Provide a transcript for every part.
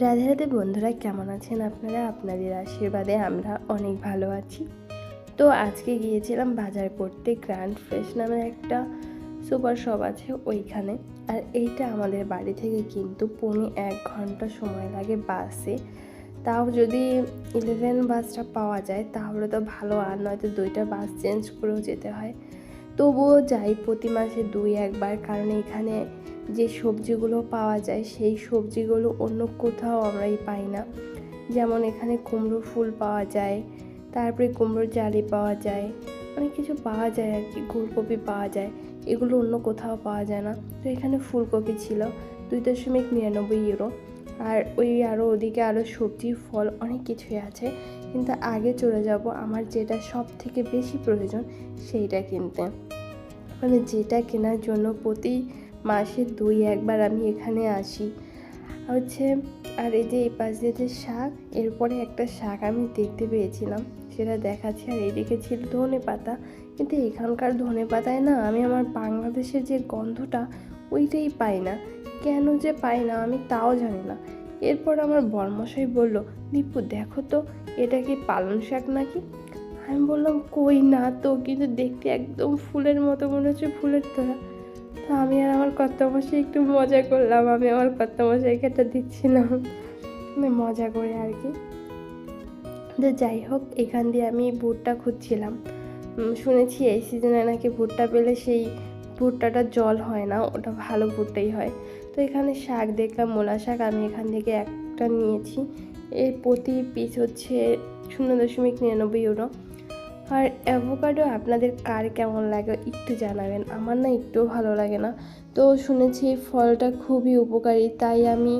রাধে রাধে বন্ধুরা, কেমন আছেন আপনারা? আপনাদের আশীর্বাদে আমরা অনেক ভালো আছি। তো আজকে গিয়েছিলাম বাজার করতে। গ্র্যান্ড ফ্রেশ নামের একটা সুপার শপ আছে ওইখানে। আর এইটা আমাদের বাড়ি থেকে কিন্তু 1.25 ঘন্টা সময় লাগে বাসে। তাও যদি 11 বাসটা পাওয়া যায় তাহলে তো ভালো, আর নয়তো 2টা বাস চেঞ্জ করেও যেতে হয়। তবুও যাই প্রতি মাসে 2-1 বার, কারণ এখানে যে সবজিগুলো পাওয়া যায় সেই সবজিগুলো অন্য কোথাও আমরাই পাই না। যেমন এখানে কুমড়ো ফুল পাওয়া যায়, তারপরে কুমড়োর জালি পাওয়া যায়, অনেক কিছু পাওয়া যায় আর কি, ফুলকপি পাওয়া যায়, এগুলো অন্য কোথাও পাওয়া যায় না। তো এখানে ফুলকপি ছিল 2.99 ইউরো। আর ওই আরও ওদিকে আরও সবজি ফল অনেক কিছুই আছে, কিন্তু আগে চলে যাব আমার যেটা সব থেকে বেশি প্রয়োজন সেইটা কিনতে, মানে যেটা কেনার জন্য প্রতি মাসে 2-1 বার আমি এখানে আসি হচ্ছে। আর এই যে এই পাশ দিয়ে যে শাক, এরপরে একটা শাক আমি দেখতে পেয়েছিলাম, সেটা দেখাচ্ছি। আর এইদিকে ছিল ধনে পাতা, কিন্তু এখানকার ধনে পাতায় না আমি আমার বাংলাদেশের যে গন্ধটা ওইটাই পাই না। কেন যে পাই না আমি তাও জানি না। এরপর আমার বরমশাই বলল, দীপু দেখো তো এটা কি পালং শাক নাকি? আমি বললাম কই না তো, কিন্তু দেখতে একদম ফুলের মতো মনে হচ্ছে, ফুলের তোড়া। তো আমি আর আমার কর্তামশাই একটু মজা করলাম, আমি আমার কর্তামশাইকে এটা দিচ্ছিলাম, মানে মজা করে আর কি। তো যাই হোক, এখান দিয়ে আমি ভুট্টা খুঁজছিলাম। শুনেছি এই সিজনে নাকি ভুট্টা পেলে সেই ভুট্টাটা জল হয় না, ওটা ভালো ভুট্টাই হয়। তো এখানে শাক দেখলাম, মূলা শাক, আমি এখান থেকে একটা নিয়েছি। এর প্রতি পিস হচ্ছে 0.99 ইউরো। আর অ্যাভোকাডো আপনাদের কার কেমন লাগে একটু জানাবেন, আমার না একটুও ভালো লাগে না। তো শুনেছি ফলটা খুবই উপকারী, তাই আমি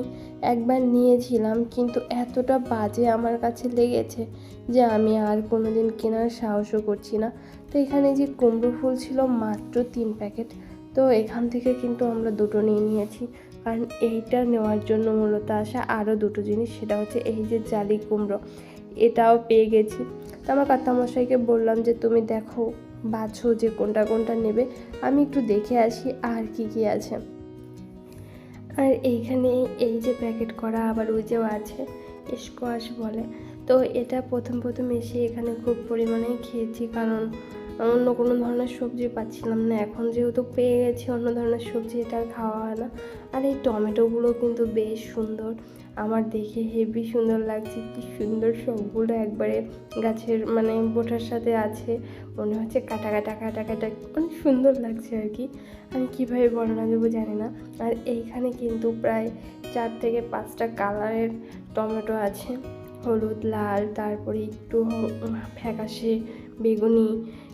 একবার নিয়েছিলাম, কিন্তু এতটা বাজে আমার কাছে লেগেছে যে আমি আর কোনো দিন কেনার সাহসও করছি না। তো এখানে যে কুমড়ো ফুল ছিল মাত্র 3 প্যাকেট, তো এখান থেকে কিন্তু আমরা 2টো নিয়ে নিয়েছি, কারণ এইটা নেওয়ার জন্য মূলত আসা। আরও 2টো জিনিস, সেটা হচ্ছে এই যে জালি কুমড়ো, এটাও পেয়ে গেছি। তো আমার কর্তামশাইকে বললাম যে তুমি দেখো, বাছো যে কোনটা কোনটা নেবে, আমি একটু দেখে আসি আর কি কি আছে। আর এইখানে এই যে প্যাকেট করা আবার ওই যেও আছে, স্কোয়াশ বলে। তো এটা প্রথম এসে এখানে খুব পরিমাণে খেয়েছি, কারণ অন্য কোনো ধরনের সবজি পাচ্ছিলাম না। এখন যেহেতু পেয়ে গেছি অন্য ধরনের সবজি, এটা আর খাওয়া হয় না। আর এই টমেটোগুলো কিন্তু বেশ সুন্দর, আমার দেখে হেভি সুন্দর লাগছে। কি সুন্দর সবগুলো একবারে গাছের মানে বোটার সাথে আছে, মনে হচ্ছে কাটা কাটা কাটা কাটা, অনেক সুন্দর লাগছে আর কি। আমি কীভাবে বর্ণনা দেবো জানি না। আর এইখানে কিন্তু প্রায় 4 থেকে 5টা কালারের টমেটো আছে, হলুদ, লাল, তারপরে একটু ফ্যাকাশে বেগুনি,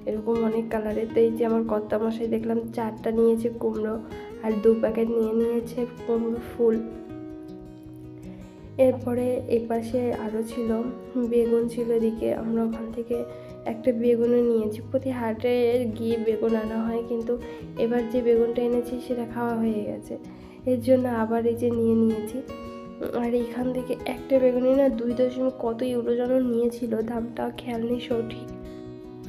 এরকম অনেক কালারের। তো এই যে আমার কর্তামশাই দেখলাম 4টা নিয়েছে কুমড়ো, আর 2 প্যাকেট নিয়েছে কুমড়ো ফুল। এরপরে এপাশে আরও ছিল বেগুন ছিল এদিকে, আমরা ওখান থেকে একটা বেগুনও নিয়েছি। প্রতি হাটে গিয়ে বেগুন আনা হয়, কিন্তু এবার যে বেগুনটা এনেছি সেটা খাওয়া হয়ে গেছে, এর জন্য আবার এই যে নিয়েছি। আর এখান থেকে একটা বেগুনই না 2 কত ইউরো যেন নিয়েছিল, দামটা খেয়াল নেই সঠিক।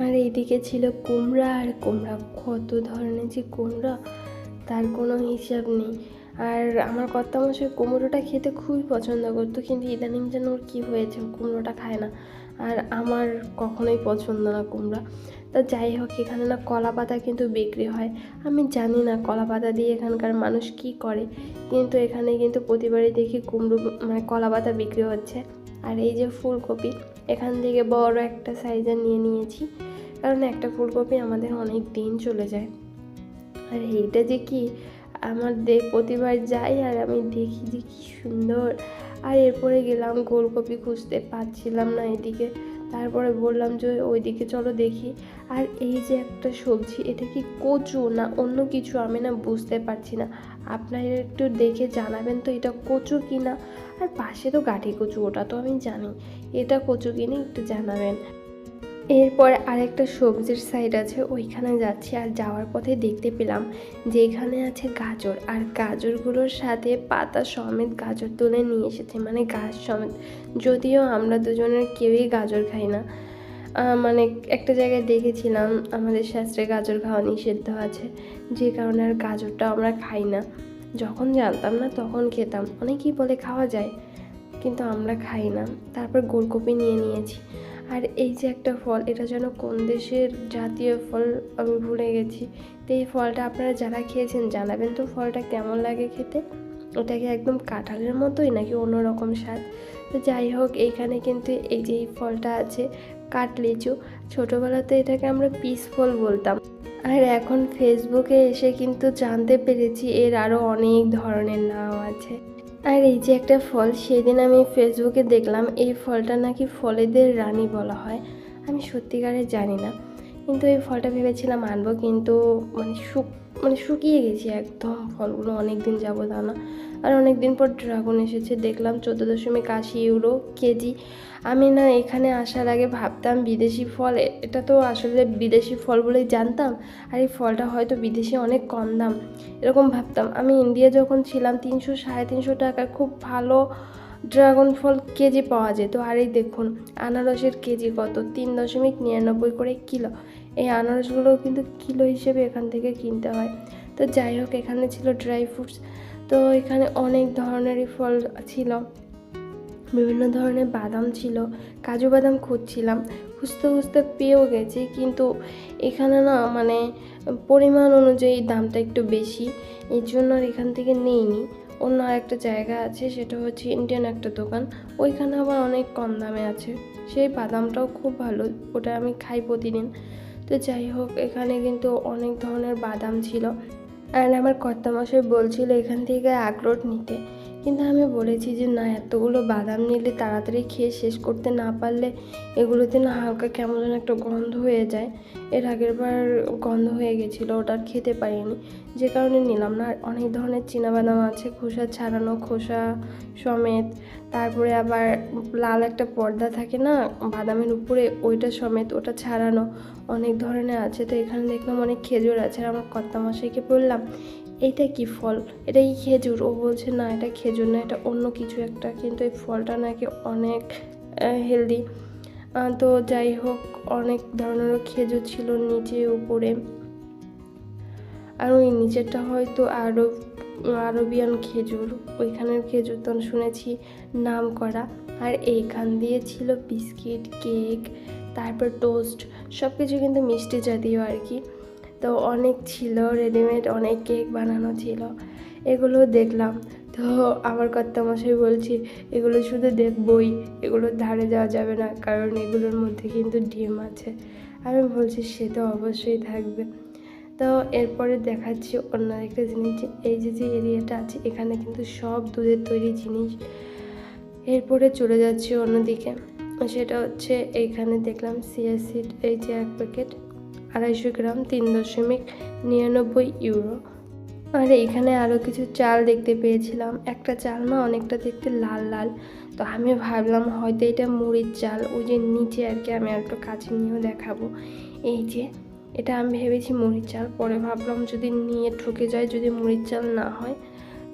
আর এইদিকে ছিল কুমড়া, আর কুমড়া কত ধরনের যে কুমড়া তার কোনো হিসাব নেই। আর আমার কর্তামশাই কুমড়োটা খেতে খুবই পছন্দ করতো, কিন্তু ইদানিং যেন ওর কী হয়েছে, কুমড়োটা খায় না। আর আমার কখনোই পছন্দ না কুমড়া। তা যাই হোক, এখানে না কলা পাতা কিন্তু বিক্রি হয়। আমি জানি না কলা পাতা দিয়ে এখানকার মানুষ কি করে, কিন্তু এখানে কিন্তু প্রতিবারই দেখি কুমড়ো মানে কলা পাতা বিক্রি হচ্ছে। আর এই যে ফুলকপি, এখান থেকে বড় একটা সাইজের নিয়েছি, কারণ একটা ফুলকপি আমাদের অনেক দিন চলে যায়। আর এইটা যে কি, আমার প্রতিবার যাই আর আমি দেখি যে কি সুন্দর। আর এরপরে গেলাম গোলকপি খুঁজতে, পাচ্ছিলাম না এদিকে, তারপরে বললাম যে ওইদিকে চলো দেখি। আর এই যে একটা সবজি, এটা কি কচু না অন্য কিছু আমি না বুঝতে পারছি না, আপনারা একটু দেখে জানাবেন তো এটা কচু কি না। আর পাশে তো গাঠি কচু, ওটা তো আমি জানি, এটা কচু কিনা একটু জানাবেন। এরপর আরেকটা সবজির সাইড আছে, ওইখানে যাচ্ছি। আর যাওয়ার পথে দেখতে পেলাম যে এখানে আছে গাজর, আর গাজরগুলোর সাথে পাতা সমেত গাজর তুলে নিয়ে এসেছে, মানে গাছ সমেত। যদিও আমরা দুজনের কেউই গাজর খাই না, মানে একটা জায়গায় দেখেছিলাম আমাদের শাস্ত্রে গাজর খাওয়া নিষিদ্ধ আছে, যে কারণে আর গাজরটা আমরা খাই না। যখন জানতাম না তখন খেতাম, অনেকেই বলে খাওয়া যায়, কিন্তু আমরা খাই না। তারপর গোলকপি নিয়ে নিয়েছি। আর এই যে একটা ফল, এটা যেন কোন দেশের জাতীয় ফল আমি ভুলে গেছি। তো এই ফলটা আপনারা যারা খেয়েছেন জানাবেন তো ফলটা কেমন লাগে খেতে। ওটা কি একদম কাঁঠালের মতোই নাকি অন্যরকম স্বাদ? তো যাই হোক, এইখানে কিন্তু এই যে এই ফলটা আছে কাঠলিচু। ছোটোবেলাতে এটাকে আমরা পিস ফল বলতাম। আর এখন ফেসবুকে এসে কিন্তু জানতে পেরেছি এর আরও অনেক ধরনের নাম আছে। আর এই যে একটা ফল, সেদিন আমি ফেসবুকে দেখলাম এই ফলটা নাকি ফলেদের রানী বলা হয়। আমি সত্যিকারে জানি না, কিন্তু এই ফলটা ভেবেছিলাম আনবো, কিন্তু শুকিয়ে গেছি একদম। ফলগুলো অনেক দিন যাবত আনা। আর অনেক দিন পর ড্রাগন এসেছে, দেখলাম 14.80 ইউরো কেজি। আমি না এখানে আসার আগে ভাবতাম বিদেশি ফল, এটা তো আসলে বিদেশি ফল বলেই জানতাম। আর এই ফলটা হয়তো বিদেশে অনেক কম দাম, এরকম ভাবতাম। আমি ইন্ডিয়া যখন ছিলাম 300-350 টাকায় খুব ভালো ড্রাগন ফল কেজি পাওয়া যেত। আর এই দেখুন আনারসের কেজি কত, 3.99 করে কিলো। এই আনারসগুলোও কিন্তু কিলো হিসেবে এখান থেকে কিনতে হয়। তো যাই হোক, এখানে ছিল ড্রাই ফ্রুটস। তো এখানে অনেক ধরনেরই ফল ছিল, বিভিন্ন ধরনের বাদাম ছিল। কাজু বাদাম খুঁজছিলাম, খুঁজতে খুঁজতে পেয়েও গেছি, কিন্তু এখানে না পরিমাণ অনুযায়ী দামটা একটু বেশি, এই জন্য আর এখান থেকে নেইনি। অন্য আরেকটা জায়গা আছে, সেটা হচ্ছে ইন্ডিয়ান একটা দোকান, ওইখানে আবার অনেক কম দামে আছে। সেই বাদামটাও খুব ভালো, ওটা আমি খাই প্রতিদিন। তো যাই হোক, এখানে কিন্তু অনেক ধরনের বাদাম ছিল। আর আমার কর্তামশাই বলছিল এখান থেকে আখরোট নিতে, কিন্তু আমি বলেছি যে না, এতগুলো বাদাম নিলে তাড়াতাড়ি খেয়ে শেষ করতে না পারলে এগুলোতে না হালকা কেমন যেন একটা গন্ধ হয়ে যায়। এর আগের বার গন্ধ হয়ে গেছিলো, ওটা আর খেতে পারিনি, যে কারণে নিলাম না। আর অনেক ধরনের চীনাবাদাম আছে, খোসা ছাড়ানো, খোসা সমেত। তারপরে আবার লাল একটা পর্দা থাকে না বাদামের উপরে, ওইটা সমেত, ওটা ছাড়ানো, অনেক ধরনের আছে। তো এখানে দেখলাম অনেক খেজুর আছে। আর আমার কর্তামশাইকে বললাম এইটা কি ফল, এটা কি খেজুর? ও বলছে না, এটা খেজুর না, এটা অন্য কিছু একটা, কিন্তু এই ফলটা নাকি অনেক হেলদি। তো যাই হোক, অনেক ধরনেরও খেজুর ছিল নিচে উপরে। আর ওই নিচেরটা হয়তো আরবিয়ান খেজুর, ওইখানের খেজুর তো শুনেছি নাম করা। আর এইখান দিয়ে ছিল বিস্কিট, কেক, তারপর টোস্ট, সব কিছু কিন্তু মিষ্টি জাতীয় আর কি। তো অনেক ছিল, রেডিমেড অনেক কেক বানানো ছিল, এগুলো দেখলাম। তো আমার কর্তামশাই বলছি এগুলো শুধু দেখবই, এগুলোর ধারে যাওয়া যাবে না, কারণ এগুলোর মধ্যে কিন্তু ডিম আছে। আমি বলছি সে তো অবশ্যই থাকবে। তো এরপরে দেখাচ্ছি অন্য একটা জিনিস, এই যে এরিয়াটা আছে এখানে কিন্তু সব দুধের তৈরি জিনিস। এরপরে চলে যাচ্ছি অন্যদিকে, সেটা হচ্ছে এইখানে দেখলাম চিয়া সিড, এই যে 1 প্যাকেট 250 গ্রাম, 3.99 ইউরো। আর এইখানে আরও কিছু চাল দেখতে পেয়েছিলাম, একটা চাল না অনেকটা দেখতে লাল লাল। তো আমি ভাবলাম হয়তো এটা মুড়ির চাল, ওই যে নিচে আর কি, আমি আর একটু কাছে নিয়েও দেখাবো। এই যে এটা আমি ভেবেছি মুড়ির চাল, পরে ভাবলাম যদি নিয়ে ঠকে যায়, যদি মুড়ির চাল না হয়।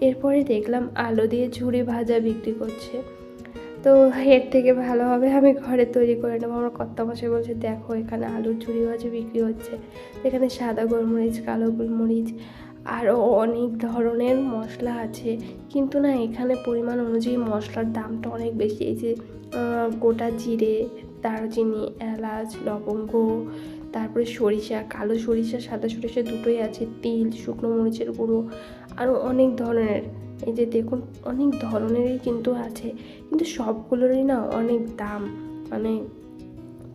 এরপরে দেখলাম আলু দিয়ে ঝুড়ি ভাজা বিক্রি করছে। তো এর থেকে ভালো হবে আমি ঘরে তৈরি করে নেবো। আমার কর্তামশাই বলছে দেখো এখানে আলুর ঝুড়ি ভাজা বিক্রি হচ্ছে, এখানে সাদা গোলমরিচ, কালো গোলমরিচ, আরও অনেক ধরনের মশলা আছে, কিন্তু না এখানে পরিমাণ অনুযায়ী মশলার দামটা অনেক বেশি। এই যে গোটা জিরে, দারুচিনি, এলাচ, লবঙ্গ, তারপরে সরিষা, কালো সরিষা, সাদা সরিষা দুটোই আছে, তিল, শুকনো মরিচের গুঁড়ো, আরও অনেক ধরনের। এই যে দেখুন অনেক ধরনেরই কিন্তু আছে, কিন্তু সবগুলোরই না অনেক দাম,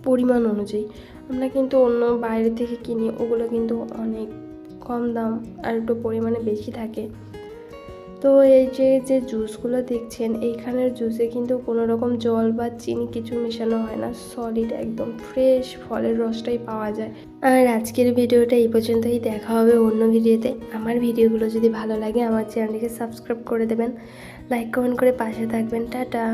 পরিমাণ অনুযায়ী। আমরা কিন্তু অন্য বাইরে থেকে কিনি, ওগুলো কিন্তু অনেক কম দাম আর একটু পরিমাণে বেশি থাকে। তো এই যে জুসগুলো দেখছেন, এইখানের জুসে কিন্তু কোনো রকম জল বা চিনি কিছু মেশানো হয় না, সলিড একদম ফ্রেশ ফলের রসটাই পাওয়া যায়। আর আজকের ভিডিওটা এই পর্যন্তই, দেখা হবে অন্য ভিডিওতে। আমার ভিডিওগুলো যদি ভালো লাগে আমার চ্যানেলটিকে সাবস্ক্রাইব করে দেবেন, লাইক কমেন্ট করে পাশে থাকবেন। টাটা।